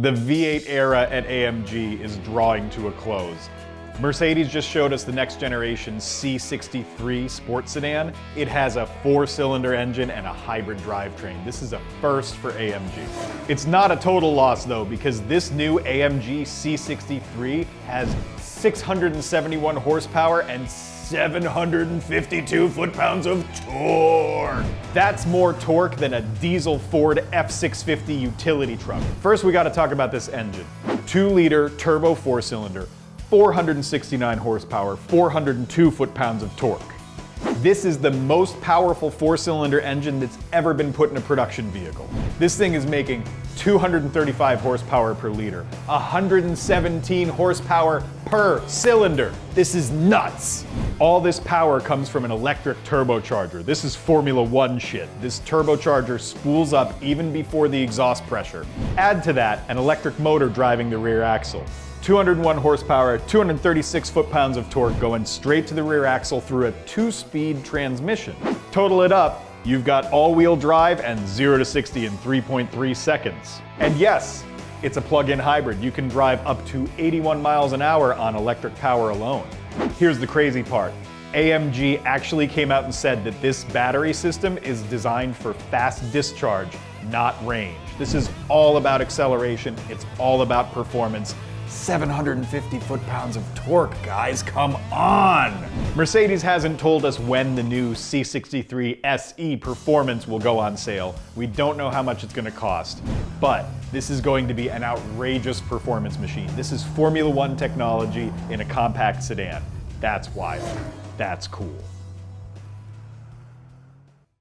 The V8 era at AMG is drawing to a close. Mercedes just showed us the next generation C63 sports sedan. It has a 4-cylinder engine and a hybrid drivetrain. This is a first for AMG. It's not a total loss though, because this new AMG C63 has 671 horsepower and 752 foot-pounds of torque. That's more torque than a diesel Ford F650 utility truck. First, we gotta talk about this engine. 2-liter turbo 4-cylinder, 469 horsepower, 402 foot-pounds of torque. This is the most powerful 4-cylinder engine that's ever been put in a production vehicle. This thing is making 235 horsepower per liter, 117 horsepower per cylinder. This is nuts. All this power comes from an electric turbocharger. This is Formula One shit. This turbocharger spools up even before the exhaust pressure. Add to that an electric motor driving the rear axle. 201 horsepower, 236 foot-pounds of torque going straight to the rear axle through a 2-speed transmission. Total it up, you've got all-wheel drive and 0 to 60 in 3.3 seconds. And yes, it's a plug-in hybrid. You can drive up to 81 miles an hour on electric power alone. Here's the crazy part. AMG actually came out and said that this battery system is designed for fast discharge, not range. This is all about acceleration. It's all about performance. 750 foot-pounds of torque, guys, come on! Mercedes hasn't told us when the new C63 SE Performance will go on sale. We don't know how much it's gonna cost, but this is going to be an outrageous performance machine. This is Formula One technology in a compact sedan. That's wild. That's cool.